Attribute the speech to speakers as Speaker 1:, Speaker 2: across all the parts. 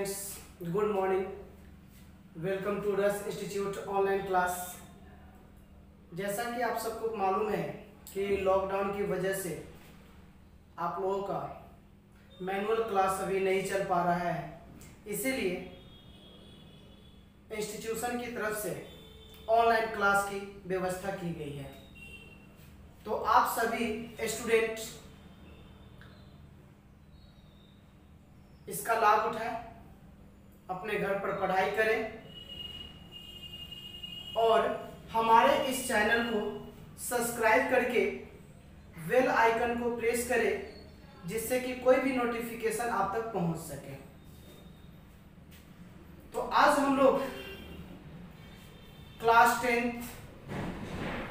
Speaker 1: Students, good morning. Welcome to Ras institute online class. जैसा कि आप सबको मालूम है कि लॉकडाउन की वजह से आप लोगों का मैनुअल क्लास अभी नहीं चल पा रहा है, इसीलिए इंस्टीट्यूशन की तरफ से ऑनलाइन क्लास की व्यवस्था की गई है। तो आप सभी स्टूडेंट इसका लाभ उठाएं, अपने घर पर पढ़ाई करें और हमारे इस चैनल को सब्सक्राइब करके बेल आइकन को प्रेस करें, जिससे कि कोई भी नोटिफिकेशन आप तक पहुंच सके। तो आज हम लोग क्लास 10th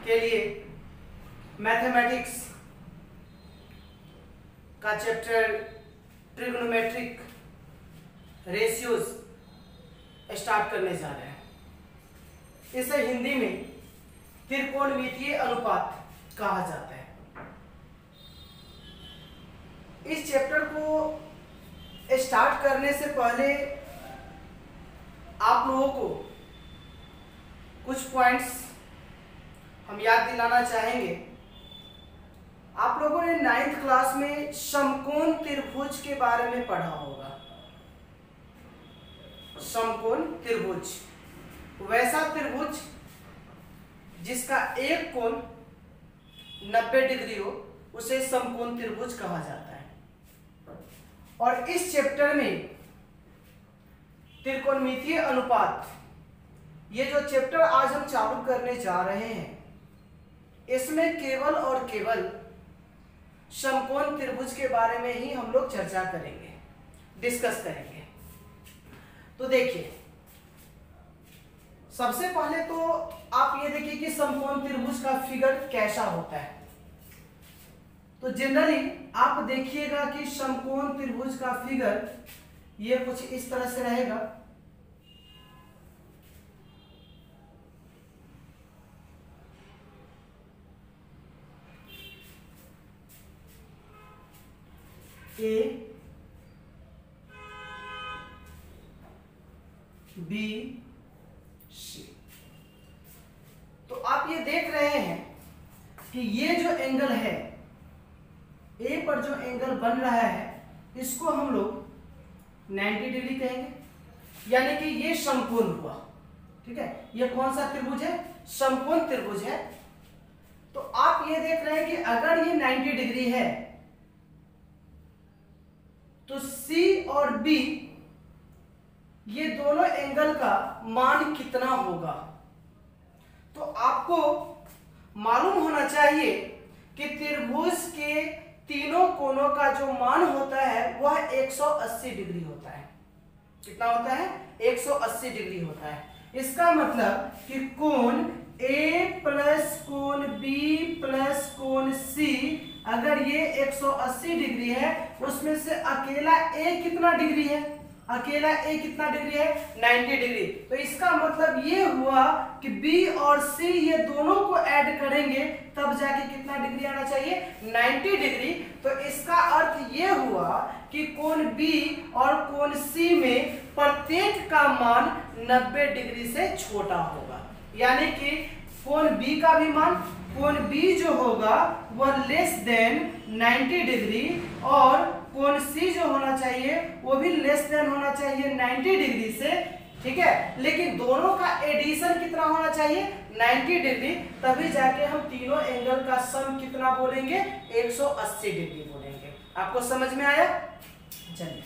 Speaker 1: के लिए मैथमेटिक्स का चैप्टर ट्रिग्नोमेट्रिक रेशियोज स्टार्ट करने जा रहे हैं। इसे हिंदी में त्रिकोणमितीय अनुपात कहा जाता है। इस चैप्टर को स्टार्ट करने से पहले आप लोगों को कुछ पॉइंट्स हम याद दिलाना चाहेंगे। आप लोगों ने 9th क्लास में समकोण त्रिभुज के बारे में पढ़ा होगा। समकोण त्रिभुज वैसा त्रिभुज जिसका एक कोण 90 डिग्री हो, उसे समकोण त्रिभुज कहा जाता है। और इस चैप्टर में त्रिकोणमितीय अनुपात, ये जो चैप्टर आज हम चालू करने जा रहे हैं, इसमें केवल और केवल समकोण त्रिभुज के बारे में ही हम लोग चर्चा करेंगे, डिस्कस करेंगे। तो देखिए, सबसे पहले तो आप ये देखिए कि समकोण त्रिभुज का फिगर कैसा होता है। तो जनरली आप देखिएगा कि समकोण त्रिभुज का फिगर ये कुछ इस तरह से रहेगा। A B C. तो आप ये देख रहे हैं कि ये जो एंगल है, ए पर जो एंगल बन रहा है, इसको हम लोग 90 डिग्री कहेंगे, यानी कि ये समकोण हुआ। ठीक है, ये कौन सा त्रिभुज है? समकोण त्रिभुज है। तो आप ये देख रहे हैं कि अगर ये 90 डिग्री है तो C और B ये दोनों एंगल का मान कितना होगा? तो आपको मालूम होना चाहिए कि त्रिभुज के तीनों कोणों का जो मान होता है वह 180 डिग्री होता है। कितना होता है? 180 डिग्री होता है। इसका मतलब कि कोण A प्लस कोण B प्लस कोण C, अगर ये 180 डिग्री है, उसमें से अकेला A कितना डिग्री है? अकेला A कितना डिग्री है? 90 डिग्री। तो इसका मतलब ये हुआ कि B और C ये दोनों को ऐड करेंगे तब जाके कितना डिग्री आना चाहिए? 90 डिग्री। तो इसका अर्थ ये हुआ कि कोण B और कोण C में प्रत्येक का मान 90 डिग्री से छोटा होगा, यानी कि कोण B का भी मान, कोण B जो होगा वह लेस देन 90 डिग्री, और कोण C जो होना चाहिए वो भी लेस देन होना चाहिए 90 डिग्री से। ठीक है, लेकिन दोनों का एडिशन कितना होना चाहिए? 90 डिग्री। तभी जाके हम तीनों एंगल का सम कितना बोलेंगे? 180 डिग्री बोलेंगे। आपको समझ में आया? चलिए,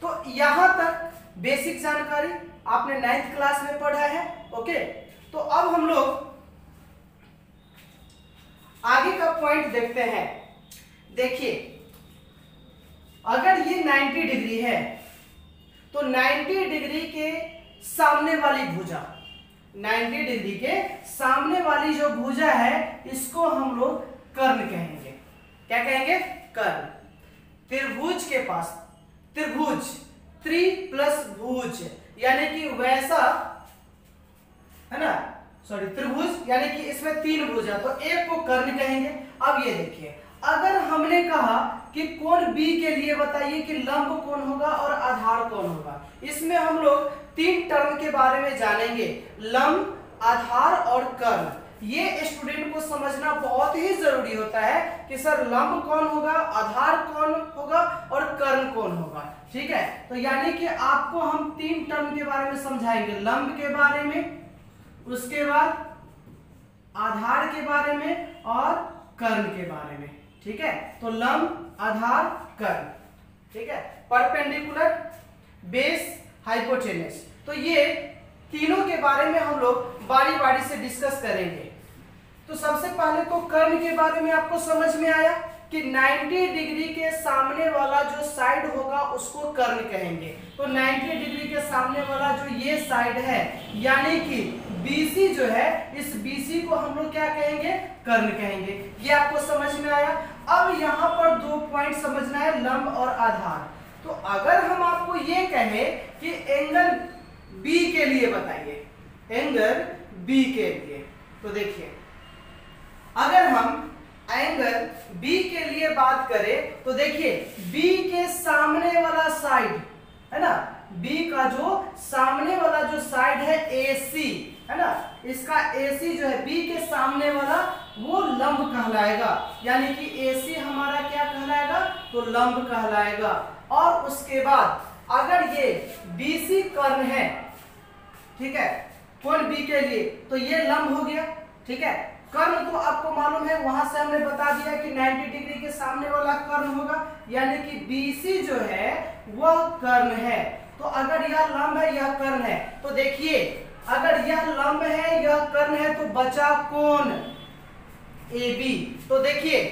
Speaker 1: तो यहां तक बेसिक जानकारी आपने 9th क्लास में पढ़ा है। ओके, तो अब हम लोग आगे का पॉइंट देखते हैं। देखिए, अगर ये 90 डिग्री है तो 90 डिग्री के सामने वाली भुजा, 90 डिग्री के सामने वाली जो भुजा है, इसको हम लोग कर्ण कहेंगे। क्या कहेंगे? कर्ण। त्रिभुज के पास, त्रिभुज, त्रि प्लस भुज, यानी कि वैसा है ना, सॉरी त्रिभुज, यानी कि इसमें 3 भुजा, तो एक को कर्ण कहेंगे। अब ये देखिए, अगर हमने हमने कहा कि कोण बी के लिए बताइए कि लंब कौन होगा और आधार कौन होगा। इसमें हम लोग 3 टर्म के बारे में जानेंगे, लंब, आधार और कर्ण। ये स्टूडेंट को समझना बहुत ही जरूरी होता है कि सर लंब कौन होगा, आधार कौन होगा और कर्ण कौन होगा। ठीक है, तो यानी कि आपको हम 3 टर्म के बारे में समझाएंगे, लंब के बारे में, उसके बाद आधार के बारे में और कर्ण के बारे में। ठीक है, तो लंब, आधार, कर्ण। ठीक है, परपेंडिकुलर, बेस, हाइपोटेनस। तो ये तीनों के बारे में हम लोग बारी बारी से डिस्कस करेंगे। तो सबसे पहले तो कर्ण के बारे में आपको समझ में आया कि 90 डिग्री के सामने वाला जो साइड होगा उसको कर्ण कहेंगे। तो 90 डिग्री के सामने वाला जो ये साइड है यानी कि BC जो है, इस BC को हम लोग क्या कहेंगे, कर्ण कहेंगे। ये आपको समझ में आया। अब यहाँ पर 2 पॉइंट समझना है, लंब और आधार। तो अगर हम आपको ये कहें कि एंगल B के लिए बताइए, एंगल B के लिए, तो देखिए अगर हम एंगल B के लिए बात करें तो देखिए B के सामने वाला साइड है ना, B का जो सामने वाला जो साइड है AC है ना, इसका AC जो है B के सामने वाला वो लंब कहलाएगा। यानी कि AC हमारा क्या कहलाएगा, तो लंब कहलाएगा। और उसके बाद अगर ये BC कर्ण है, ठीक है, कोण B के लिए, तो ये लंब हो गया। ठीक है, कर्ण तो आपको मालूम है, वहां से हमने बता दिया कि 90 डिग्री के सामने वाला कर्ण होगा, यानी कि BC जो है वह कर्ण है। तो अगर यह लंब है, यह कर्ण है, तो देखिए अगर यह लंब है, यह कर्ण है, तो बचा कोण AB। तो देखिए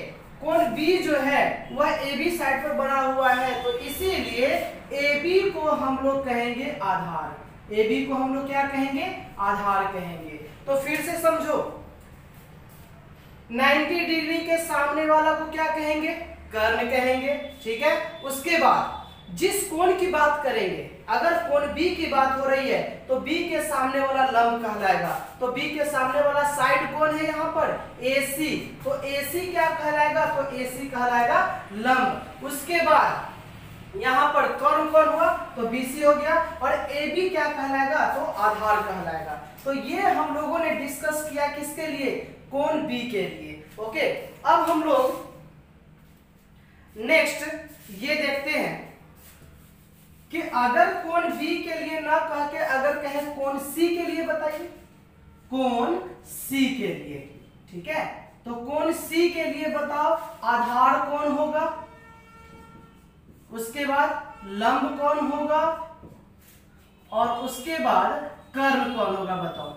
Speaker 1: कोण B जो है वह AB साइड पर बना हुआ है, तो इसीलिए AB को हम लोग कहेंगे आधार। AB को हम लोग क्या कहेंगे, आधार कहेंगे। तो फिर से समझो, 90 डिग्री के सामने वाला को क्या कहेंगे, कर्ण कहेंगे। ठीक है, उसके बाद जिस कोण की बात करेंगे, अगर कोण B की बात हो रही है तो B के सामने वाला लंब कहलाएगा। तो B के सामने वाला साइड कौन है यहाँ पर, AC। तो AC क्या कहलाएगा, तो AC कहलाएगा लंब। उसके बाद यहाँ पर कर्ण कौन हुआ, तो BC हो गया। और AB क्या कहलाएगा, तो आधार कहलाएगा। तो ये हम लोगों ने डिस्कस किया किसके लिए, कोण B के लिए। ओके, अब हम लोग नेक्स्ट ये देखते हैं कि अगर कोण B के लिए ना कह के अगर कहें कोण C के लिए, बताइए कोण C के लिए। ठीक है, तो कोण C के लिए बताओ आधार कौन होगा, उसके बाद लंब कौन होगा और उसके बाद कर्ण कौन होगा, बताओ।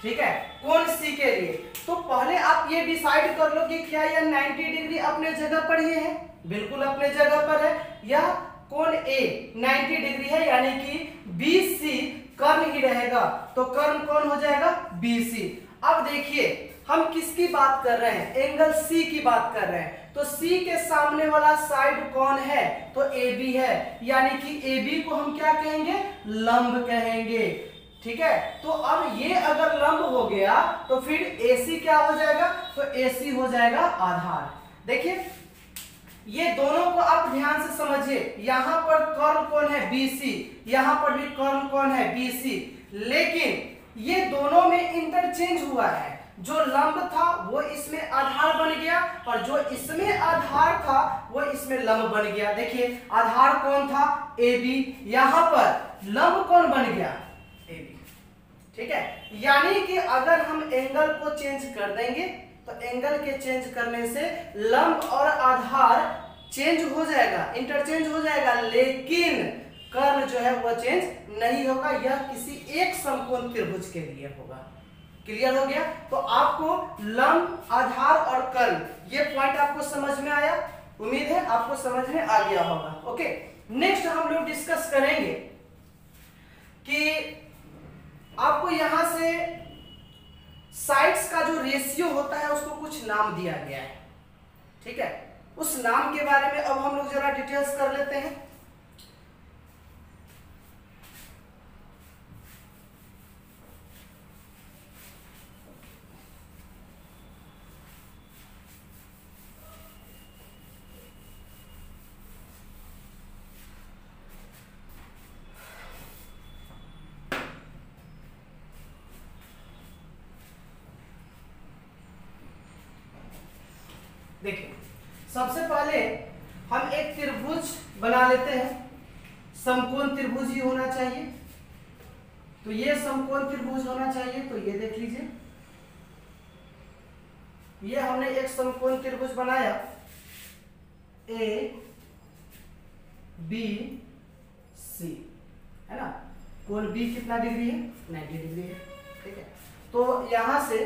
Speaker 1: ठीक है, कोण C के लिए तो पहले आप ये डिसाइड कर लो कि क्या यह 90 डिग्री अपने जगह पर ही है, बिल्कुल अपने जगह पर है। यह कोण A 90 डिग्री है, यानी कि BC कर्ण ही रहेगा, तो कर्ण कौन हो जाएगा, BC। अब देखिए हम किसकी बात कर रहे हैं, एंगल C की बात कर रहे हैं। तो C के सामने वाला साइड कौन है, तो AB है, यानी कि AB को हम क्या कहेंगे, लंब कहेंगे। ठीक है, तो अब ये अगर लंब हो गया तो फिर AC क्या हो जाएगा, तो AC हो जाएगा आधार। देखिए ये दोनों को आप ध्यान से समझिए, यहां पर कर्ण कौन है, BC, यहां पर भी कर्ण कौन है, BC, लेकिन ये दोनों में इंटरचेंज हुआ है। जो लंब था वो इसमें आधार बन गया और जो इसमें आधार था वो इसमें लंब बन गया। देखिए आधार कौन था, AB, यहां पर लंब कौन बन गया, AB। ठीक है, यानी कि अगर हम एंगल को चेंज कर देंगे तो एंगल के चेंज करने से लंब और आधार चेंज हो जाएगा, इंटरचेंज हो जाएगा, लेकिन कर्ण जो है वह चेंज नहीं होगा। यह किसी एक समकोण त्रिभुज के लिए होगा। क्लियर हो गया? तो आपको लंब, आधार और कर्ण ये पॉइंट आपको समझ में आया, उम्मीद है आपको समझ में आ गया होगा। ओके, नेक्स्ट हम लोग डिस्कस करेंगे कि आपको यहां से साइड्स का जो रेशियो होता है उसको कुछ नाम दिया गया है। ठीक है, उस नाम के बारे में अब हम लोग जरा डिटेल्स कर लेते हैं। देखिए सबसे पहले हम एक त्रिभुज बना लेते हैं, समकोण त्रिभुज ही होना चाहिए। तो ये समकोण त्रिभुज होना चाहिए। तो ये देख लीजिए, ये हमने एक समकोण त्रिभुज बनाया, ए बी सी, है ना। कोण बी कितना डिग्री है? 90 डिग्री है, ठीक है। तो यहां से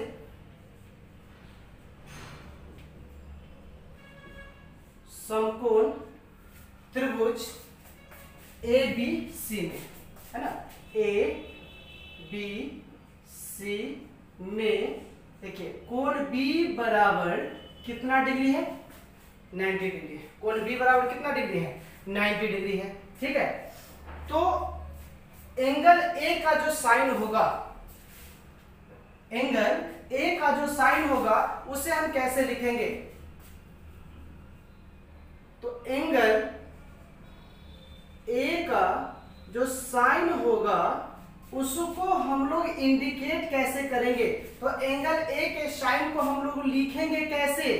Speaker 1: समकोण त्रिभुज ए बी सी में, है ना, ए बी सी में देखिए कोण बी बराबर कितना डिग्री है? 90 डिग्री है। कोण बी बराबर कितना डिग्री है? 90 डिग्री है, ठीक है। तो एंगल ए का जो साइन होगा, एंगल ए का जो साइन होगा उसे हम कैसे लिखेंगे? तो एंगल ए का जो साइन होगा उसको हम लोग इंडिकेट कैसे करेंगे? तो एंगल ए के साइन को हम लोग लिखेंगे कैसे?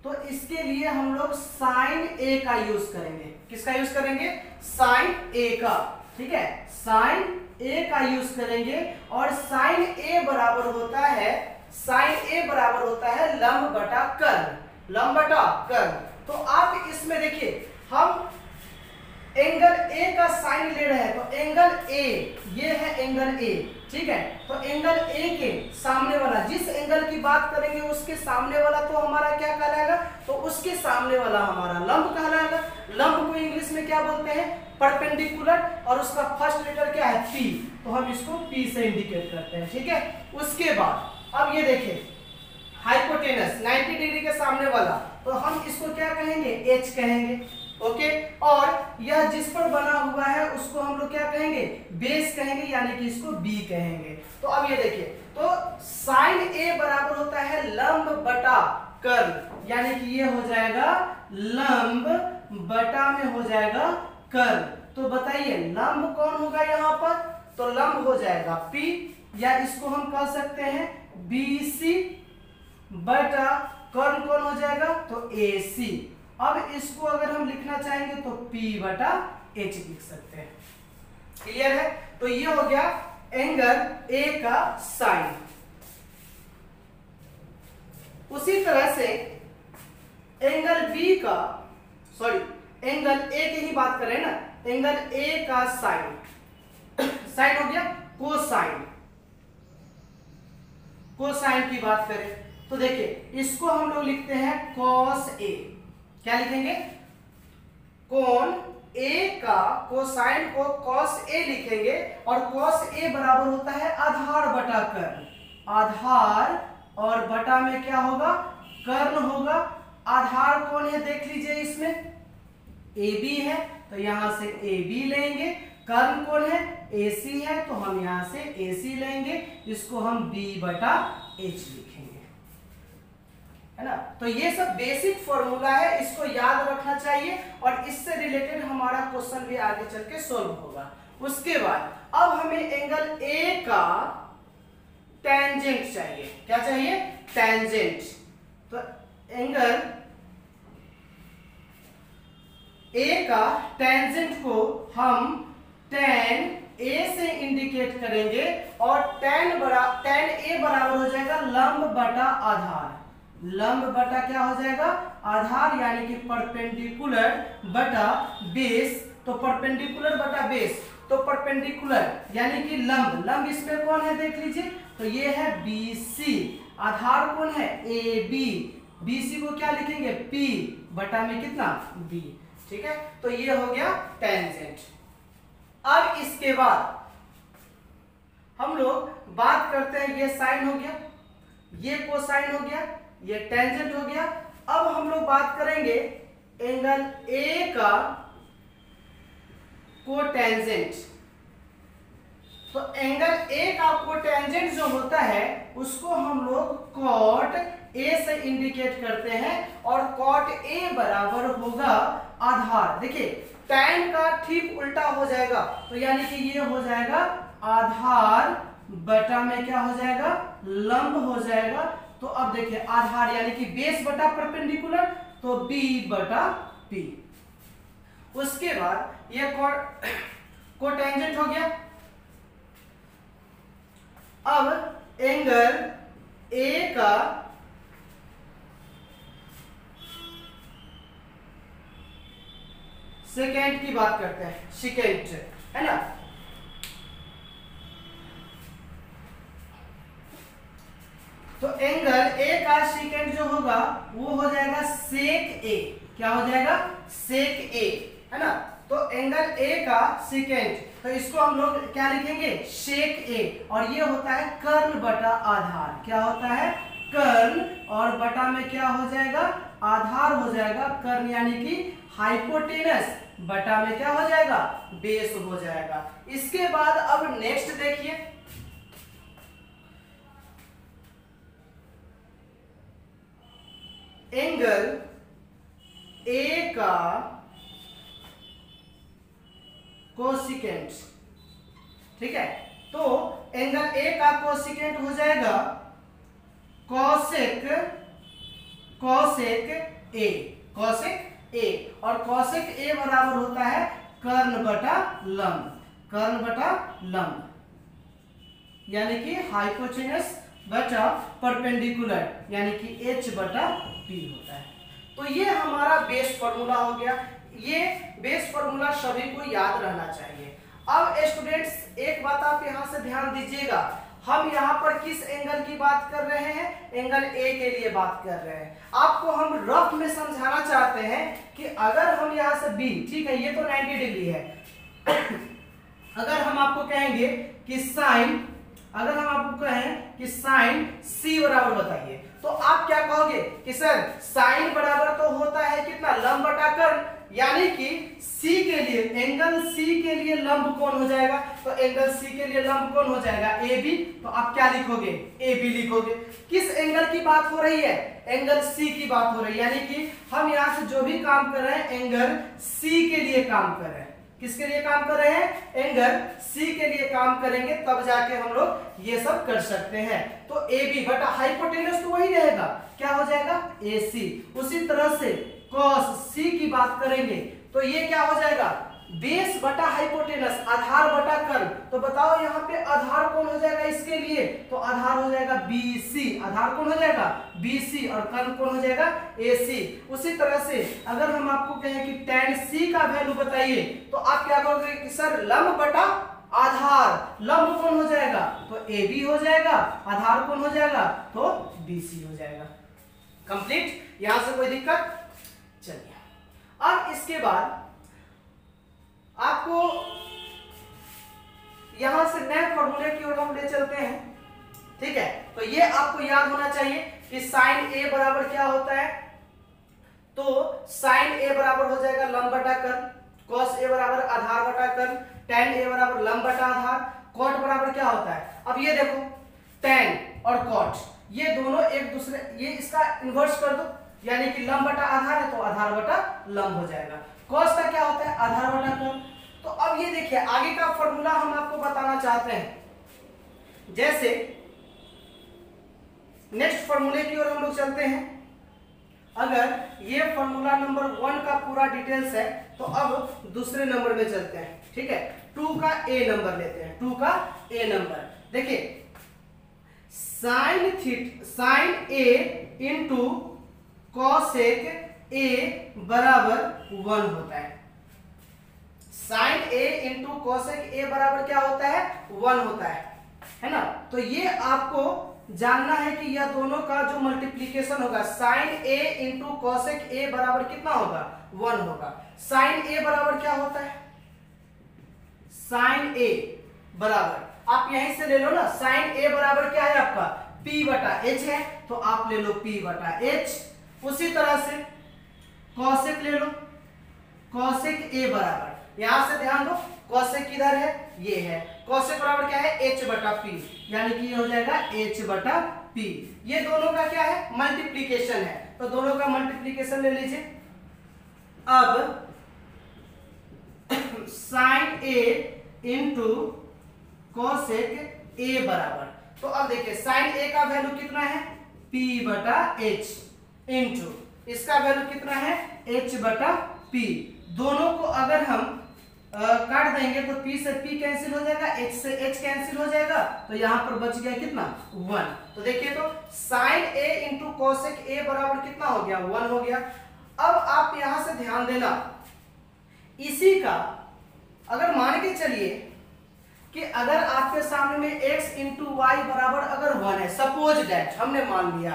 Speaker 1: तो इसके लिए हम लोग साइन ए का यूज करेंगे। किसका यूज करेंगे? साइन ए का, ठीक है। साइन ए का यूज करेंगे और साइन ए बराबर होता है, साइन ए बराबर होता है लंब बटा कर्ण, लंब बटा कर्ण। तो आप इसमें देखिए हम एंगल ए का साइन ले रहे हैं, तो एंगल ए, ये है एंगल ए, ठीक है। तो एंगल ए के सामने वाला, जिस एंगल की बात करेंगे उसके सामने वाला तो हमारा क्या कहलाएगा? तो उसके सामने वाला हमारा लंब कहलाएगा। लंब को इंग्लिश में क्या बोलते हैं? परपेंडिकुलर, और उसका फर्स्ट लेटर क्या है? पी। तो हम इसको पी से इंडिकेट करते हैं, ठीक है। उसके बाद अब ये देखिए हाइपोटेनस 90 डिग्री के सामने वाला, तो हम इसको क्या कहेंगे? एच कहेंगे, ओके। और यह जिस पर बना हुआ है उसको हम लोग क्या कहेंगे? बेस कहेंगे, यानी कि इसको बी कहेंगे। तो अब ये देखिए, तो साइन ए बराबर होता है लंब बटा कर्ण, यानी कि ये हो जाएगा लंब बटा में हो जाएगा कर्ण। तो बताइए लंब कौन होगा यहाँ पर? तो लंब हो जाएगा पी, या इसको हम कह सकते हैं बीसी बटा कर्ण कौन हो जाएगा? तो एसी। अब इसको अगर हम लिखना चाहेंगे तो P बटा H लिख सकते हैं। क्लियर है? तो ये हो गया एंगल A का साइन। उसी तरह से एंगल B का, सॉरी एंगल A की ही बात करें ना, एंगल A का साइन, साइन हो गया कोसाइन। कोसाइन की बात करें तो देखिए इसको हम लोग लिखते हैं cos A। क्या लिखेंगे? कोण ए का कोसाइन को cos A लिखेंगे, और cos A बराबर होता है आधार बटा कर्ण। आधार और बटा में क्या होगा? कर्ण होगा। आधार कौन है देख लीजिए, इसमें AB है तो यहां से AB लेंगे। कर्ण कौन है? AC है, तो हम यहां से AC लेंगे। इसको हम B बटा H लिखेंगे, है ना। तो ये सब बेसिक फॉर्मूला है, इसको याद रखना चाहिए, और इससे रिलेटेड हमारा क्वेश्चन भी आगे चल के सोल्व होगा। उसके बाद अब हमें एंगल ए का टेंजेंट चाहिए। क्या चाहिए? टेंजेंट। तो एंगल ए का टेंजेंट को हम tan ए से इंडिकेट करेंगे, और tan ए बराबर हो जाएगा लंब बटा आधार। लंब बटा क्या हो जाएगा? आधार, यानी कि परपेंडिकुलर बटा बेस। तो परपेंडिकुलर बटा बेस, तो परपेंडिकुलर यानी कि लंब, लंब इसमें कौन है देख लीजिए, तो ये है BC। आधार कौन है? AB। BC को क्या लिखेंगे? P बटा में कितना? B, ठीक है। तो ये हो गया टेंजेंट। अब इसके बाद हम लोग बात करते हैं, ये साइन हो गया, ये कोसाइन हो गया, ये टेंजेंट हो गया। अब हम लोग बात करेंगे एंगल ए का कोटेंजेंट। तो एंगल ए का कोटेंजेंट जो होता है उसको हम लोग कॉट ए से इंडिकेट करते हैं, और कॉट ए बराबर होगा आधार। देखिए tan का ठीक उल्टा हो जाएगा, तो यानी कि ये हो जाएगा आधार बटा में क्या हो जाएगा? लंब हो जाएगा तो अब देखिए आधार यानी कि बेस बटा परपेंडिकुलर, तो b बटा p। उसके बाद ये कोटेंजेंट हो गया। अब एंगल ए का सेकेंड की बात करते हैं, सेकेंड है ना। तो एंगल ए का सेकेंड जो होगा वो हो जाएगा सेक ए। क्या हो जाएगा? सेक ए, है ना। तो एंगल ए का सेकेंड, तो इसको हम लोग क्या लिखेंगे? सेक ए। और ये होता है कर्ण बटा आधार। क्या होता है? कर्ण, और बटा में क्या हो जाएगा? आधार हो जाएगा। कर्ण यानी कि हाइपोटेनस, बटा में क्या हो जाएगा? बेस हो जाएगा। इसके बाद अब नेक्स्ट देखिए, एंगल ए का कोसिकेंट, ठीक है। तो एंगल ए का कोसिकेंट हो जाएगा कॉसेक ए, कॉसेक ए। और कॉसेक ए बराबर होता है कर्ण बटा लंब, कर्ण बटा लंब, यानी कि हाइपोटेनस बटा परपेंडिकुलर, यानी कि h बटा p होता है। तो ये हमारा बेस फॉर्मूला हो गया। ये बेस फॉर्मूला सभी को याद रहना चाहिए। अब स्टूडेंट्स एक बात आप यहां से ध्यान दीजिएगा, हम यहाँ पर किस एंगल की बात कर रहे हैं? एंगल ए के लिए बात कर रहे हैं। आपको हम रफ में समझाना चाहते हैं कि अगर हम यहाँ से बी, ठीक है, ये तो 90 डिग्री है। अगर हम आपको कहेंगे कि साइन, अगर हम आपको कहें कि साइन सी बराबर बताइए, तो आप क्या कहोगे कि सर साइन बराबर तो होता है कितना? लंब बटा कर्ण, यानी कि सी के लिए, एंगल सी के लिए लंब कौन हो जाएगा? तो एंगल सी के लिए लंब कौन हो जाएगा? A B. तो आप क्या लिखोगे? ए बी लिखोगे। किस एंगल की बात हो रही है? एंगल सी की बात हो रही है, यानी कि हम यहाँ से जो भी काम कर रहे हैं एंगल सी के लिए काम कर रहे हैं। किसके लिए काम कर रहे हैं? एंगल सी के लिए काम करेंगे, तब जाके हम लोग ये सब कर सकते हैं। तो ए बी बटा हाइपोटेनस तो वही रहेगा, क्या हो जाएगा? ए सी। उसी तरह से कॉस सी की बात करेंगे तो ये क्या हो जाएगा? बेस बटा हाइपोटेनस, आधार बटा कर्ण। तो बताओ यहाँ पे आधार कौन हो जाएगा इसके लिए? तो आधार हो जाएगा BC। आधार कौन हो जाएगा? BC। और कर्ण कौन हो जाएगा? AC। उसी तरह से अगर हम आपको कहें कि tan C का वैल्यू बताइए, तो आप क्या कहोगे कि सर लंब बटा आधार, लंब कौन हो जाएगा? तो AB हो जाएगा, आधार कौन हो जाएगा? तो BC हो जाएगा। कंप्लीट? यहां से कोई दिक्कत? चलिए, अब इसके बाद आपको यहां से नए फॉर्मूले की ओर हम ले चलते हैं, ठीक है। तो ये आपको याद होना चाहिए कि साइन ए बराबर क्या होता है? तो साइन ए बराबर हो जाएगा लंब बटा कर्ण, कॉस ए बराबर आधार बटा कर्ण, tan ए बराबर लंब बटा आधार, कॉट बराबर क्या होता है? अब ये देखो tan और कॉट, ये दोनों एक दूसरे, ये इसका इन्वर्स कर दो, यानी कि लंब बटा आधार है तो आधार बटा लंब हो जाएगा। कॉस का क्या होता है? आधार बटा कर्ण। तो अब ये देखिए आगे का फॉर्मूला हम आपको बताना चाहते हैं। जैसे नेक्स्ट फॉर्मूले की ओर हम लोग चलते हैं। अगर ये फॉर्मूला नंबर 1 का पूरा डिटेल्स है, तो अब दूसरे नंबर में चलते हैं, ठीक है। 2 का ए नंबर लेते हैं। 2 का ए नंबर देखिए, sine A into cosec A बराबर 1 होता है। Sine A into cosec A बराबर क्या होता है? 1 होता है ना। तो ये आपको जानना है कि यह दोनों का जो मल्टीप्लीकेशन होगा, sine A into cosec A बराबर कितना होगा? 1 होगा। साइन ए बराबर क्या होता है? साइन ए बराबर, आप यहीं से ले लो ना, साइन ए बराबर क्या है आपका? P बटा H है, तो आप ले लो P बटा H। उसी तरह से कॉसेक ले लो, कॉसेक ए बराबर, यहां से ध्यान दो कॉसेक किधर है? ये है। कॉसेक बराबर क्या है? H बटा P, यानी कि ये हो जाएगा H बटा P। ये दोनों का क्या है? मल्टीप्लीकेशन है, तो दोनों का मल्टीप्लीकेशन ले लीजिए। अब sine A into cosec A बराबर, तो अब देखिए साइन ए का वैल्यू कितना है? P बटा H इंटू इसका वैल्यू कितना है H बटा P। दोनों को अगर हम काट देंगे तो P से P कैंसिल हो जाएगा, H से H कैंसिल हो जाएगा, तो यहाँ पर बच गया कितना 1। तो देखिए तो sine A into cosec A बराबर कितना हो गया 1 हो गया। अब आप यहां से ध्यान देना, इसी का अगर मान के चलिए कि अगर आपके सामने में x इंटू वाई बराबर अगर 1 है, सपोज दैट हमने मान लिया,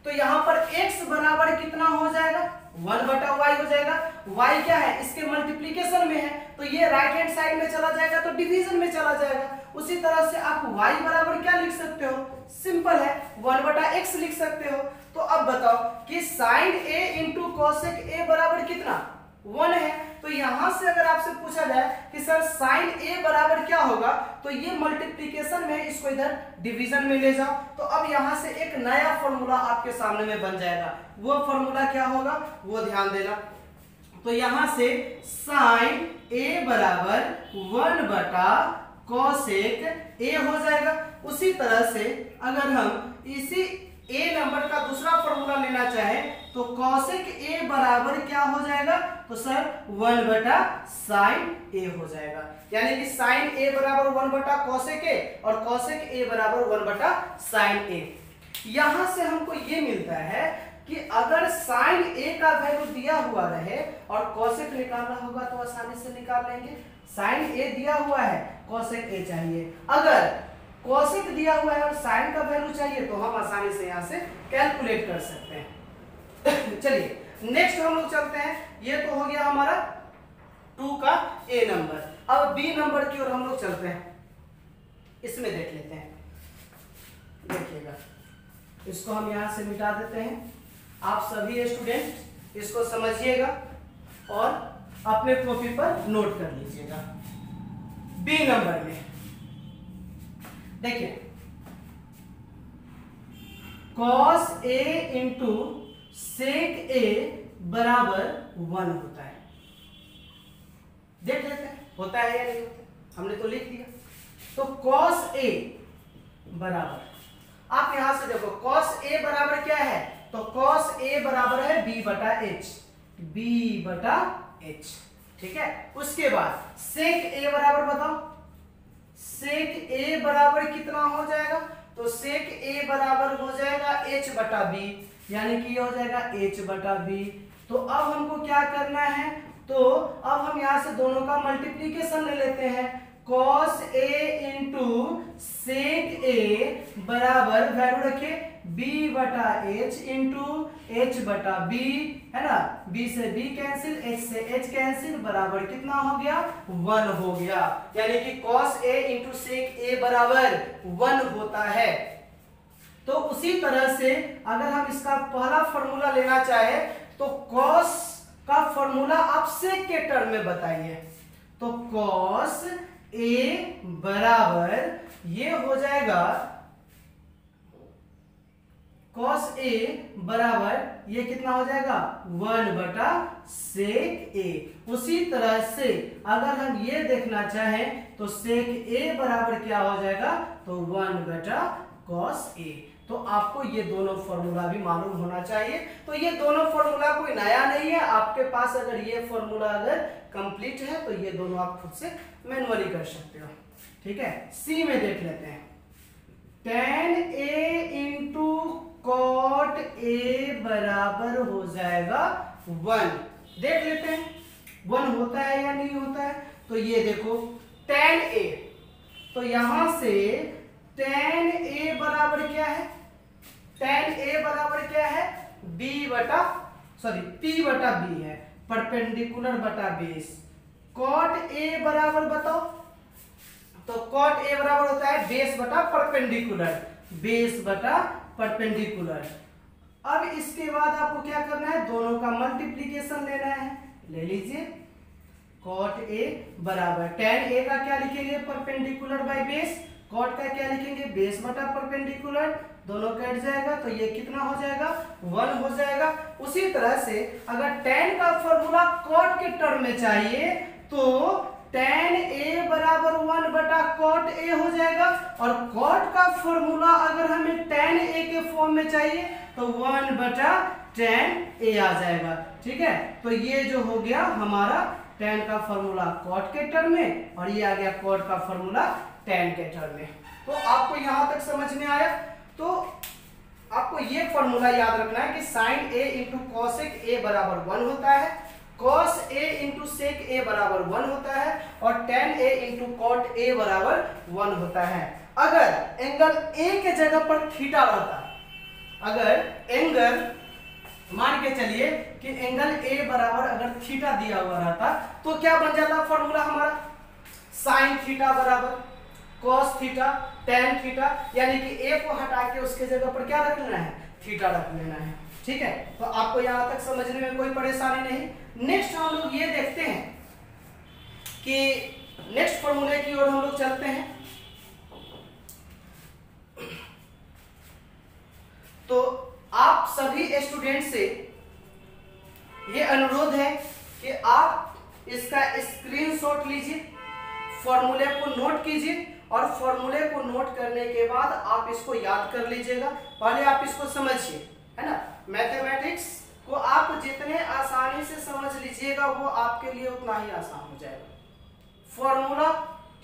Speaker 1: तो यहां पर x बराबर कितना हो जाएगा 1 बटा y हो जाएगा। y क्या है इसके मल्टीप्लीकेशन में है, तो ये राइट हैंड साइड में चला जाएगा तो डिवीजन में चला जाएगा। उसी तरह से आप y बराबर क्या लिख सकते हो, सिंपल है 1 बटा x लिख सकते हो। तो अब बताओ कि sine a into cosec a बराबर कितना 1 है, तो यहां से अगर आपसे पूछा जाए कि सर साइन a बराबर क्या होगा, तो ये मल्टीप्लीकेशन में इसको इधर डिवीजन में ले जाओ, तो अब यहां से एक नया फॉर्मूला आपके सामने में बन जाएगा। वो फॉर्मूला क्या होगा वो ध्यान देना। तो यहां से साइन a बराबर 1 बटा कॉसेक a हो जाएगा। उसी तरह से अगर हम इसी a नंबर का दूसरा फॉर्मूला लेना चाहें तो कॉसेक a बराबर क्या हो जाएगा, तो सर 1 बटा साइन a हो जाएगा। यानी कि साइन a बराबर 1 बटा कॉसेक a और कॉसेक a बराबर 1 बटा साइन a। यहां से हमको ये मिलता है कि अगर साइन a का वैल्यू दिया हुआ रहे और कॉसेक निकालना होगा तो आसानी से निकाल लेंगे। साइन a दिया हुआ है, कॉसेक a चाहिए। अगर कॉसेक दिया हुआ है और साइन का वैल्यू चाहिए तो हम आसानी से यहां से कैलकुलेट कर सकते हैं। चलिए नेक्स्ट हम लोग चलते हैं। ये तो हो गया हमारा 2 का a नंबर। अब b नंबर की ओर हम लोग चलते हैं, इसमें देख लेते हैं। देखिएगा इसको हम यहां से मिटा देते हैं। आप सभी स्टूडेंट इसको समझिएगा और अपने कॉपी पर नोट कर लीजिएगा। बी नंबर में देखिए cos a into sec a बराबर 1 होता है। देख लेते हैं होता है या नहीं होता, हमने तो लिख दिया। तो cos a बराबर, आप यहां से देखो cos a बराबर क्या है, तो cos a बराबर है b बटा h, b बटा h, ठीक है। उसके बाद sec a बराबर बताओ, sec a बराबर कितना हो जाएगा, तो sec a बराबर हो जाएगा h बटा b, यानी कि ये हो जाएगा h बटा b। तो अब हमको क्या करना है, तो अब हम यहां से दोनों का मल्टीप्लीकेशन ले लेते हैं। cos a into sec a बराबर वैल्यू रखिए b बटा h इंटू h बटा b, है ना। b से b कैंसिल, h से h कैंसिल, बराबर कितना हो गया 1 हो गया। यानी कि cos a into sec a बराबर 1 होता है। तो उसी तरह से अगर हम इसका पहला फॉर्मूला लेना चाहे तो cos का फॉर्मूला आप sec के टर्म में बताइए। तो cos a बराबर ये हो जाएगा, cos a बराबर ये कितना हो जाएगा 1 बटा sec a। उसी तरह से अगर हम ये देखना चाहें तो sec a बराबर क्या हो जाएगा, तो 1 बटा cos a। तो आपको ये दोनों फॉर्मूला भी मालूम होना चाहिए। तो ये दोनों फॉर्मूला कोई नया नहीं है, आपके पास अगर ये फॉर्मूला अगर कंप्लीट है तो ये दोनों आप खुद से मैनुअली कर सकते हो, ठीक है। सी में देख लेते हैं, tan a into cot a बराबर हो जाएगा 1। देख लेते हैं 1 होता है या नहीं होता है। तो ये देखो tan a, तो यहां से tan a बराबर क्या है, tan a बराबर क्या है b बटा p बटा b है, परपेंडिकुलर बटा बेस। cot a बराबर बताओ, तो cot a बराबर होता है बेस बटा परपेंडिकुलर, बेस बटा परपेंडिकुलर। अब इसके बाद आपको क्या करना है, दोनों का मल्टीप्लीकेशन लेना है। ले लीजिए cot a बराबर tan a का क्या लिखेंगे, परपेंडिकुलर बाय बेस, cot का क्या लिखेंगे, बेस बटा परपेंडिकुलर, दोनों कट जाएगा तो ये कितना हो जाएगा 1 हो जाएगा। उसी तरह से अगर tan का फॉर्मूला cot के टर्म में चाहिए तो tan A बराबर 1/cot A हो जाएगा, और cot का फॉर्मूला अगर हमें tan A के फॉर्म में चाहिए तो 1/tan A आ जाएगा। ठीक है, तो ये जो हो गया हमारा tan का फॉर्मूला cot के टर्म में, और ये आ गया cot का फॉर्मूला tan के टर्म में। तो आपको यहां तक समझ में आया? तो आपको ये फॉर्मूला याद रखना है कि sin A into cosec A बराबर 1 होता है, cos A into sec A बराबर 1 होता है, और tan A into cot A बराबर 1 होता है। अगर एंगल A के जगह पर थीटा रहता, अगर एंगल मान के चलिए कि एंगल A बराबर अगर थीटा दिया हुआ रहता तो क्या बन जाता फॉर्मूला हमारा? sin थीटा बराबर cos थीटा tan थीटा, यानी कि A को हटा के उसके जगह पर क्या रख लेना है? थीटा रख लेना है। ठीक है, तो आपको यहां तक समझने में कोई परेशानी नहीं। नेक्स्ट हम लोग ये देखते हैं कि नेक्स्ट फॉर्मूले की ओर हम लोग चलते हैं। तो आप सभी स्टूडेंट से ये अनुरोध है कि आप इसका स्क्रीनशॉट लीजिए, फॉर्मूले को नोट कीजिए, और फॉर्मूले को नोट करने के बाद आप इसको याद कर लीजिएगा। पहले आप इसको समझिए, है ना। मैथमेटिक्स को आप जितने आसानी से समझ लीजिएगा वो आपके लिए उतना ही आसान हो जाएगा। फॉर्मूला,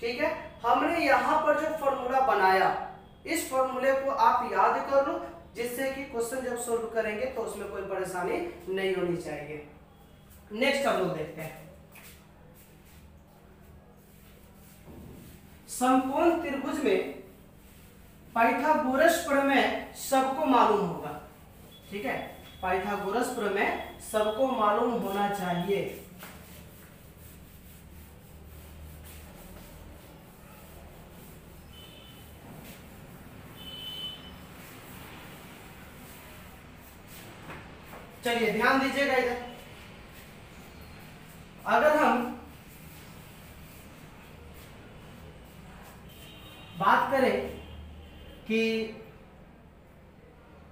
Speaker 1: ठीक है, हमने यहाँ पर जो फॉर्मूला बनाया इस फॉर्मूले को आप याद कर लो, जिससे कि क्वेश्चन जब सोल्व करेंगे तो उसमें कोई परेशानी नहीं होनी चाहिए। नेक्स्ट हम लोग देखते हैं, समकोण त्रिभुज में पाइथागोरस प्रमेय सबको मालूम होगा। ठीक है, पाइथागोरस प्रमेय सबको मालूम होना चाहिए। चलिए ध्यान दीजिएगा इधर। अगर हम बात करें कि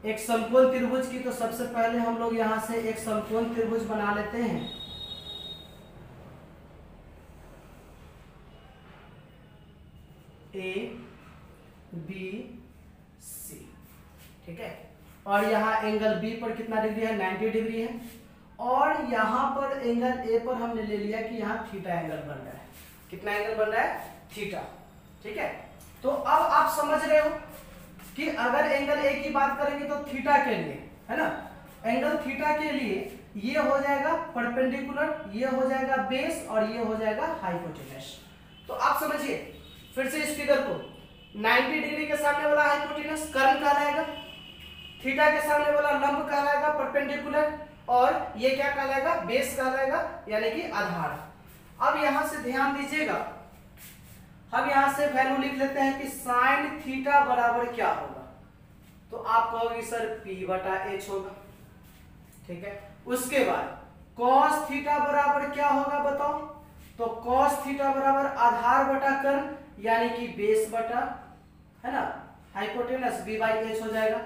Speaker 1: एक समकोण त्रिभुज की, तो सबसे पहले हम लोग यहां से एक समकोण त्रिभुज बना लेते हैं। ए बी सी, ठीक है, और यहाँ एंगल बी पर कितना डिग्री है? 90 डिग्री है, और यहाँ पर एंगल ए पर हमने ले लिया कि यहाँ थीटा एंगल बन रहा है। कितना एंगल बन रहा है? थीटा। ठीक है, तो अब आप समझ रहे हो कि अगर एंगल ए की बात करेंगे तो थीटा के लिए, है ना, एंगल थीटा के लिए ये हो जाएगा परपेंडिकुलर, ये हो जाएगा बेस, और ये हो जाएगा हाइपोटेनस। तो आप समझिए फिर से इस फिगर को, 90 डिग्री के सामने वाला हाइपोटेनस कर्ण कहलाएगा, थीटा के सामने वाला लंब कहलाएगा परपेंडिकुलर, और ये क्या कहलाएगा? बेस कहलाएगा, यानी कि आधार। अब यहां से ध्यान दीजिएगा, हम यहां से वैल्यू लिख लेते हैं कि साइन थीटा बराबर क्या होगा? तो आप कहोगे सर P/H होगा। ठीक है, उसके बाद cos थीटा बराबर क्या होगा बताओ? तो cos थीटा बराबर आधार बटा कर्ण, यानी कि बेस बटा, है ना, हाइपोटेनस B/H हो जाएगा।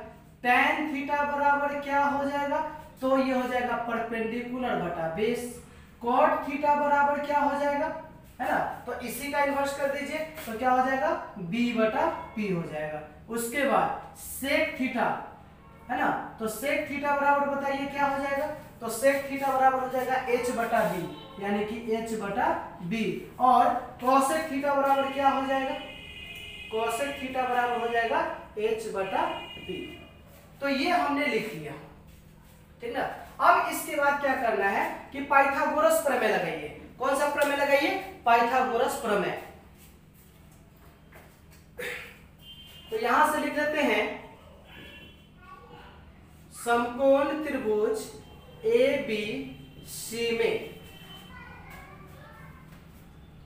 Speaker 1: tan थीटा बराबर क्या हो जाएगा? तो ये हो जाएगा परपेंडिकुलर बटा बेस। cot थीटा बराबर क्या हो जाएगा? है ना, तो इसी का इन्वर्स कर दीजिए, तो क्या हो जाएगा? B/P हो जाएगा। उसके बाद sec थीटा, है ना, तो sec थीटा बराबर बताइए क्या हो जाएगा? तो sec थीटा बराबर हो जाएगा H/B, यानी कि H/B, और cosec थीटा बराबर क्या हो जाएगा? cosec थीटा बराबर हो जाएगा H/B। तो ये हमने लिख लिया, ठीक ना। अब इसके बाद क्या करना है कि पाइथागोरस प्रमेय लगाइए। कौन सा प्रमेय लगाइए? पाइथागोरस प्रमेय। तो यहां से लिख लेते हैं समकोण त्रिभुज ABC में,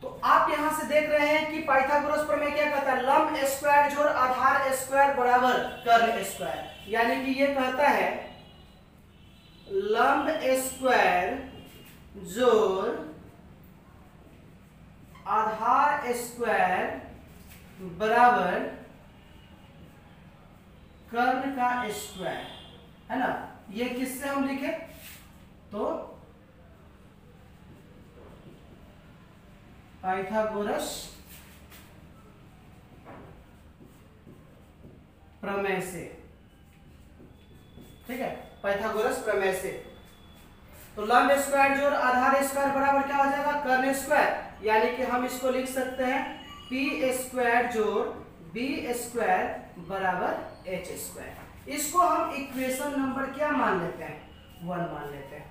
Speaker 1: तो आप यहां से देख रहे हैं कि पाइथागोरस प्रमेय क्या कहता है? लंब स्क्वायर जोड़ आधार स्क्वायर बराबर कर्ण स्क्वायर, यानी कि ये कहता है लंब स्क्वायर जोड़ आधार स्क्वायर बराबर कर्ण का स्क्वायर, है ना। ये किससे हम लिखे? तो पाइथागोरस प्रमेय से, ठीक है, पाइथागोरस प्रमेय से। तो लंब स्क्वायर जोड़ आधार स्क्वायर बराबर क्या हो जाएगा, कर्ण स्क्वायर, यानी कि हम इसको लिख सकते हैं पी स्क्वायर जोड़ बी स्क्वायर बराबर एच स्क्वायर। इसको हम इक्वेशन नंबर क्या मान लेते हैं, 1 मान लेते हैं,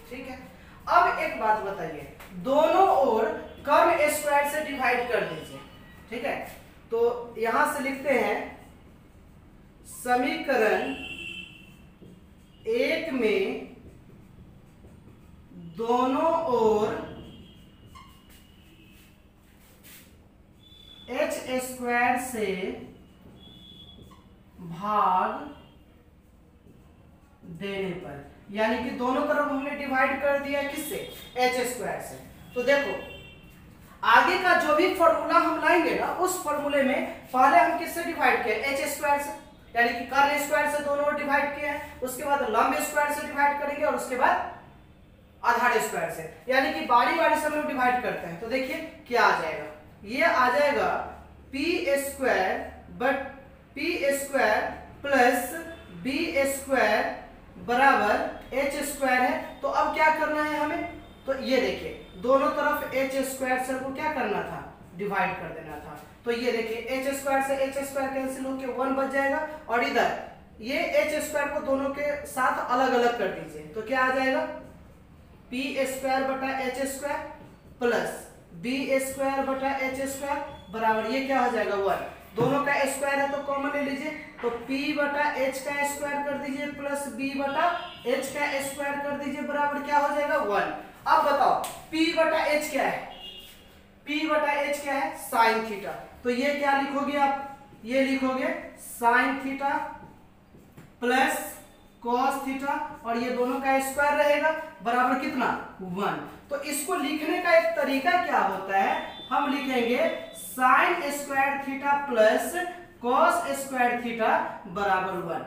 Speaker 1: ठीक है। अब एक बात बताइए, दोनों ओर कर्ण स्क्वायर से डिवाइड कर दीजिए, ठीक है। तो यहां से लिखते हैं समीकरण 1 में दोनों ओर एच स्क्वायर से भाग देने पर, यानी कि दोनों तरफ हमने डिवाइड कर दिया किससे, एच स्क्वायर से। तो देखो आगे का जो भी फॉर्मूला हम लाएंगे ना, उस फॉर्मूले में पहले हम किससे डिवाइड किए, एच स्क्वायर से, यानी कि कर्ण स्क्वायर से दोनों डिवाइड किए हैं, उसके बाद लंब स्क्वायर से डिवाइड करेंगे और उसके बाद आधार स्क्वायर से, यानी कि बारी बारी से हम लोग डिवाइड करते हैं। तो देखिए क्या आ जाएगा, ये आ जाएगा P square plus B square बराबर एच स्क्वायर है। तो अब क्या करना है हमें, तो ये देखिए दोनों तरफ एच स्क्वायर से को क्या करना था, डिवाइड कर देना था। तो ये देखिए एच स्क्वायर से एच स्क्वायर कैंसिल होकर 1 बच जाएगा, और इधर ये एच स्क्वायर को दोनों के साथ अलग अलग कर दीजिए। तो क्या आ जाएगा, पी स्क्वायर बटा H square plus B square बटा एच स्क्वायर बराबर ये क्या हो जाएगा 1, दोनों का स्क्वायर है तो कॉमन ले लीजिए। तो p बटा h का स्क्वायर कर दीजिए प्लस b बटा h का स्क्वायर कर दीजिए बराबर क्या हो जाएगा 1। अब बताओ p बटा h क्या है, p बटा h क्या है, साइन थीटा। तो ये क्या लिखोगे आप, ये लिखोगे sine theta plus cos theta, और ये दोनों का स्क्वायर रहेगा बराबर कितना 1। तो इसको लिखने का एक तरीका क्या होता है, हम लिखेंगे sign square theta plus cos square theta बराबर 1,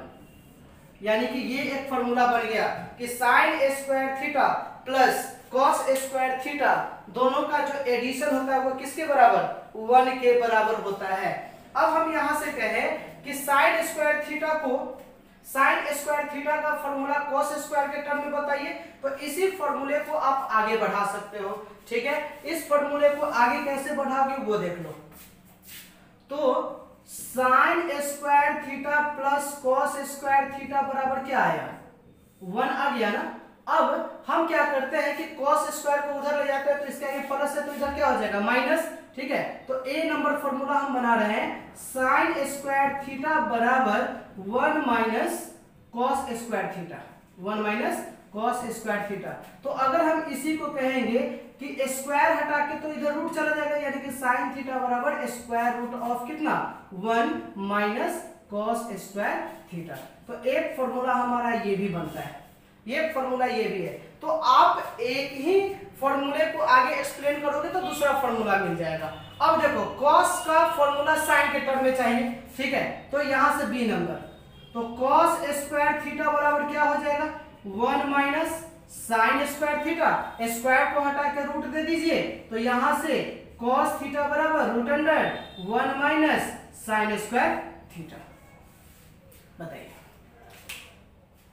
Speaker 1: यानी कि ये एक फॉर्मूला बन गया कि sign square theta plus cos square theta दोनों का जो एडिशन होता है वो किसके बराबर 1 के बराबर होता है। अब हम यहां से कहें कि साइन स्क्वायर थीटा को, साइन स्क्वायर थीटा का फॉर्मूला कॉस स्क्वायर के टर्म में बताइए, तो इसी फॉर्मूले को आप आगे बढ़ा सकते हो, ठीक है। इस फॉर्मूले को आगे कैसे बढ़ाओगे वो देख लो। तो sign square theta plus cos square theta बराबर क्या आया 1 आ गया ना। अब हम क्या करते हैं कि कॉस स्क्वायर को उधर ले जाते हैं, तो इसके आगे प्लस है तो इधर क्या हो जाएगा माइनस, ठीक है। तो ए नंबर फॉर्मूला हम बना रहे हैं साइन स्क्वायर थीटा बराबर 1 minus cos square theta, 1 minus cos square theta. तो अगर हम इसी को कहेंगे कि स्क्वायर हटा के तो इधर रूट चला जाएगा, यानी कि साइन थीटा बराबर स्क्वायर रूट ऑफ कितना 1 माइनस कॉस स्क्वायर थीटा। तो एक फॉर्मूला हमारा ये भी बनता है, ये फॉर्मूला ये भी है। तो आप एक ही फॉर्मूले को आगे एक्सप्लेन करोगे तो दूसरा फॉर्मूला मिल जाएगा। अब देखो कॉस का फॉर्मूला साइन के टर्म में चाहिए, ठीक है। तो यहां से बी नंबर, तो कॉस स्क्वायर थीटा बराबर क्या हो जाएगा 1 minus sine square theta, square को हटा के रूट दे दीजिए, तो यहां से कॉस थीटा बराबर root under 1 minus sine square theta. बताइए,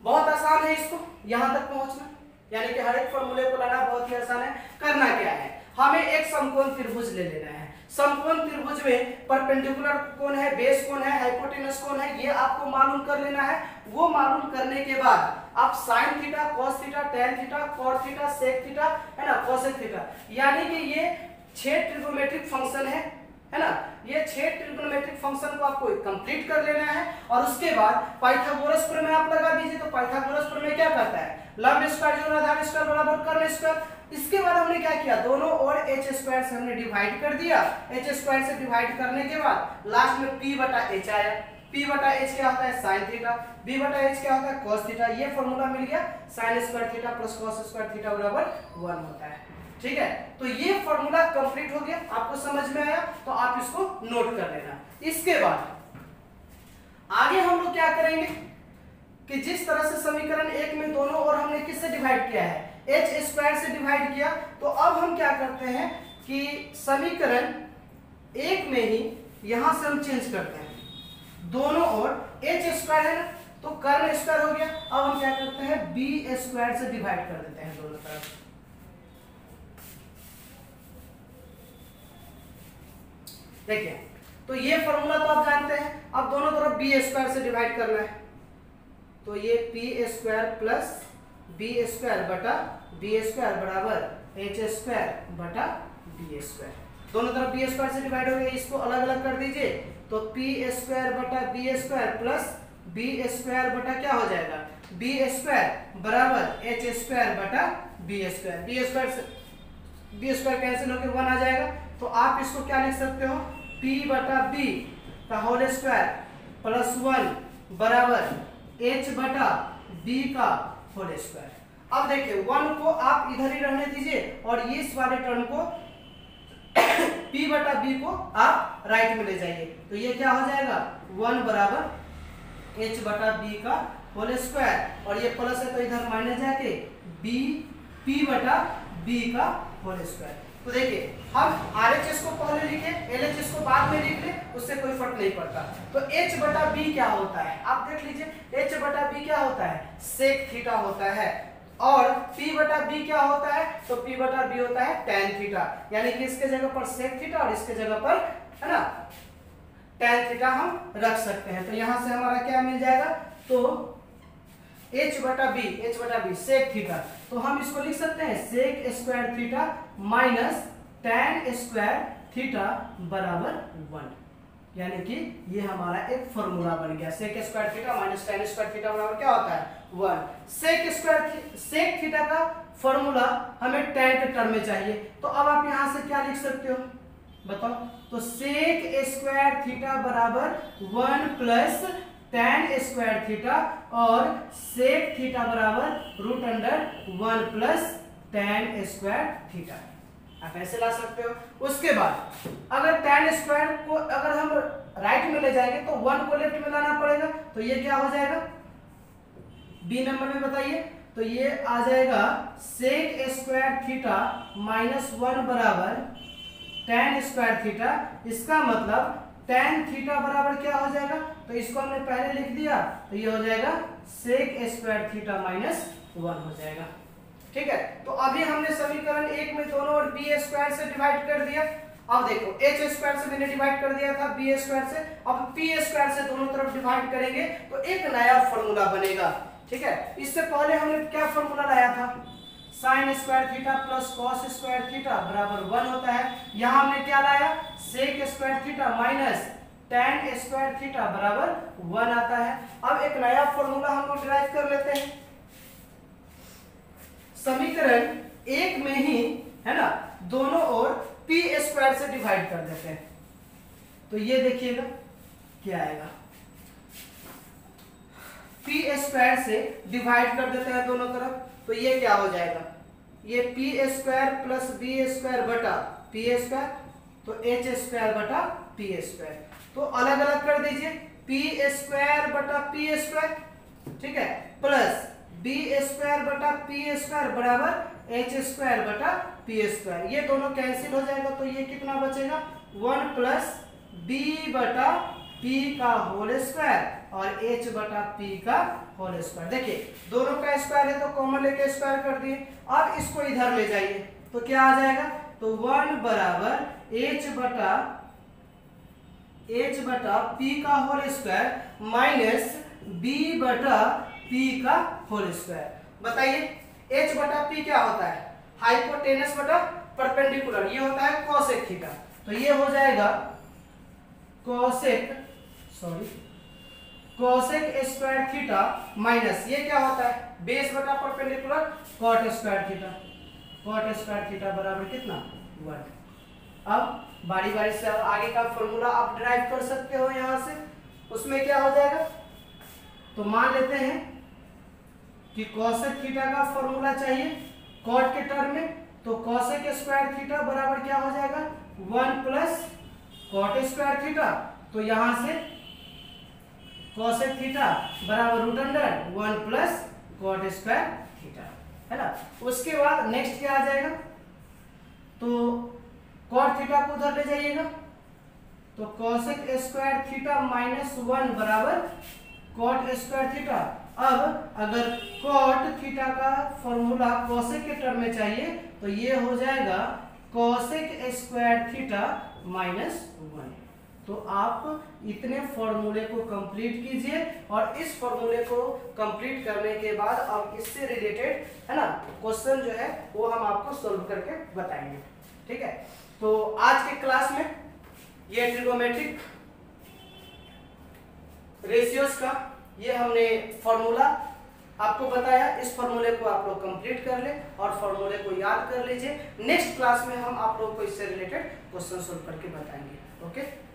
Speaker 1: बहुत आसान है इसको यहां तक पहुंचना, यानी कि हर एक फॉर्मूले को लाना बहुत ही आसान है। करना क्या है, हमें एक समकोण त्रिभुज ले लेना है। समकोण त्रिभुज में परपेंडिकुलर कोण है, बेस कोण है, हाइपोटेनस कोण है, ये आपको मालूम कर लेना है। वो मालूम करने के बाद आप sine theta, cos theta, tan theta, cot theta, sec theta, है ना, कोसेक थीटा, यानी कि ये 6 ट्रिग्नोमेट्रिक फंक्शन है ना। ये 6 ट्रिग्नोमेट्रिक फंक्शन को आपको कंप्लीट कर लेना है, और उसके बाद पाइथागोरस प्रमेय आप लगा दीजिए। तो पाइथागोरस प्रमेय क्या कहता है, लंब स्क्वायर जोड़ आधार स्क्वायर बराबर कर्ण स्क्वायर। इसके बाद हमने क्या किया, दोनों ओर एच स्क्वायर से हमने डिवाइड कर दिया। एच स्क्वायर से डिवाइड करने के बाद लास्ट में पी बटा एच आया। पी बटा एच क्या होता है साइन थीटा, बी बटा एच क्या होता है कॉस थीटा। ये फॉर्मूला मिल गया, sign square theta plus cos square theta बराबर 1 होता है, ठीक है। तो ये फॉर्मूला कंप्लीट हो गया, आपको समझ में आया तो आप इसको नोट कर लेना। इसके बाद आगे हम लोग क्या करेंगे कि जिस तरह से समीकरण 1 में दोनों ओर हमने किससे डिवाइड किया है, एच स्क्वायर से डिवाइड किया। तो अब हम क्या करते हैं कि समीकरण एक में ही यहां से हम चेंज करते हैं, दोनों ओर एच स्क्वायर है ना, तो कर्ण स्क्वायर हो गया। अब हम क्या करते हैं, बी स्क्वायर से डिवाइड कर देते हैं दोनों तरफ। देखिए, तो ये फॉर्मूला तो आप जानते हैं। अब दोनों तरफ बी स्क्वायर से डिवाइड करना है, तो ये P square plus B square बटा बी स्क्वायर बराबर एच स्क्वायर बटा बी स्क्वायर। दोनों तरफ बी स्क्वायर से डिवाइड हो गया, इसको अलग अलग कर दीजिए। तो पी स्क्वायर बटा B square plus B square बटा क्या हो जाएगा, बी स्क्वायर बराबर एच स्क्वायर बटा B square. B square cancel होकर 1 आ जाएगा। तो आप इसको क्या लिख सकते हो, p बटा b का होल स्क्वायर प्लस 1 बराबर h बटा b का होल स्क्वायर। अब देखिए 1 को आप इधर ही रहने दीजिए और इस वाले टर्म को p बटा b को आप राइट में ले जाइए। तो ये क्या हो जाएगा, 1 बराबर h बटा b का होल स्क्वायर, और ये प्लस है तो इधर माइनस जाके p बटा b का होल स्क्वायर। तो देखिए हम RHS को पहले लिखे, LHS को बाद में लिख ले, उससे कोई फर्क नहीं पड़ता। तो h बटा b क्या होता है, आप देख लीजिए, h बटा b क्या होता है, सेक थीटा होता है। और p बटा b क्या होता है, तो p बटा b होता है tan थीटा। यानी कि इसके जगह पर सेक थीटा और इसके जगह पर, है ना, tan थीटा हम रख सकते हैं। तो यहां से हमारा क्या मिल जाएगा, तो h बटा b सेक थीटा, तो हम इसको लिख सकते हैं sec square theta minus tan square theta बराबर 1। यानी कि ये हमारा एक फॉर्मूला बन गया, sec square theta minus tan square theta बराबर क्या होता है, 1। सेक थीटा का फॉर्मूला हमें tan के टर्म में चाहिए। तो अब आप यहां से क्या लिख सकते हो बताओ, तो सेक स्क्वायर थीटा बराबर 1 प्लस tan स्क्वायर थीटा और सेक थीटा बराबर root under 1 plus tan square theta, आप ऐसे ला सकते हो। उसके बाद अगर tan स्क्वायर को अगर हम राइट में ले जाएंगे तो 1 को लेफ्ट में लाना पड़ेगा। तो ये क्या हो जाएगा, बी नंबर में बताइए, तो ये आ जाएगा सेक स्क्वायर थीटा माइनस 1 बराबर tan स्क्वायर थीटा। इसका मतलब tan थीटा बराबर क्या हो जाएगा, तो इसको हमने पहले लिख दिया, तो ये हो जाएगा सेक स्क्वायर थीटा माइनस 1 हो जाएगा। ठीक है, तो अभी हमने समीकरण एक में दोनों और बी स्क्वायर से डिवाइड कर दिया। अब देखो एच स्क्वायर से मैंने डिवाइड कर दिया था बी स्क्वायर से, अब पी स्क्वायर से दोनों तरफ डिवाइड करेंगे तो एक नया फॉर्मूला बनेगा। ठीक है, इससे पहले हमने क्या फॉर्मूला लाया था, sine square theta plus cos square theta बराबर 1 होता है। यहां हमने क्या लाया, sec square theta minus tan square theta बराबर 1 आता है। अब एक नया फॉर्मूला हम लोग डिराइव कर लेते हैं, समीकरण एक में ही, है ना, दोनों ओर p स्क्वायर से डिवाइड कर देते हैं। तो ये देखिएगा क्या आएगा, p स्क्वायर से डिवाइड कर देते हैं दोनों तरफ, तो ये क्या हो जाएगा, ये p square plus b square बटा p स्क्वायर, तो h स्क्वायर बटा p स्क्वायर। तो अलग अलग कर दीजिए, p स्क्वायर बटा p स्क्वायर, ठीक है, प्लस b स्क्वायर बटा p स्क्वायर बराबर h स्क्वायर बटा p स्क्वायर। ये दोनों कैंसिल हो जाएगा, तो ये कितना बचेगा, 1 प्लस b बटा p का होल स्क्वायर और h बटा p का होल स्क्वायर। देखिए दोनों का स्क्वायर है तो कॉमन लेके स्क्वायर कर दिए। अब इसको इधर ले जाइए तो क्या आ जाएगा, तो 1 बराबर h बटा p का होल स्क्वायर माइनस b बटा p का होल स्क्वायर। बताइए h बटा p क्या होता है, हाइपोटेनस बटा परपेंडिकुलर, ये होता है कोसेक थीटा। तो ये हो जाएगा कोसेक स्क्वायर थीटा माइनस ये क्या होता है, बेस बटा परपेंडिकुलर कॉट स्क्वायर थीटा बराबर कितना, 1। अब बारी बारी से आगे का फॉर्मूला आप ड्राइव कर सकते हो यहां से। उसमें क्या हो जाएगा, तो मान लेते हैं कि कोसेक थीटा का फॉर्मूला चाहिए कॉट के टर्म में, तो कोसेक स्क्वायर थीटा बराबर क्या हो जाएगा, 1 प्लस कॉट स्क्वायर थीटा। तो यहां से कोसेक थीटा बराबर root under 1 plus cot square theta. है ना। उसके बाद नेक्स्ट क्या आ जाएगा, तो cot थीटा को उधर ले जाइएगा, तो cosec स्क्वायर थीटा माइनस 1 बराबर cot स्क्वायर थीटा। अब अगर cot थीटा का फॉर्मूला cosec के टर्म में चाहिए तो ये हो जाएगा cosec स्क्वायर थीटा माइनस 1। तो आप इतने फॉर्मूले को कंप्लीट कीजिए और इस फॉर्मूले को कंप्लीट करने के बाद अब इससे रिलेटेड है ना क्वेश्चन जो है वो हम आपको सॉल्व करके बताएंगे, ठीक है। तो आज के क्लास में ये ट्रिगोमेट्रिक रेशियोज का ये हमने फॉर्मूला आपको बताया। इस फॉर्मूले को आप लोग कंप्लीट कर ले और फॉर्मूले को याद कर लीजिए। नेक्स्ट क्लास में हम आप लोग को इससे रिलेटेड क्वेश्चन सॉल्व करके बताएंगे। ओके।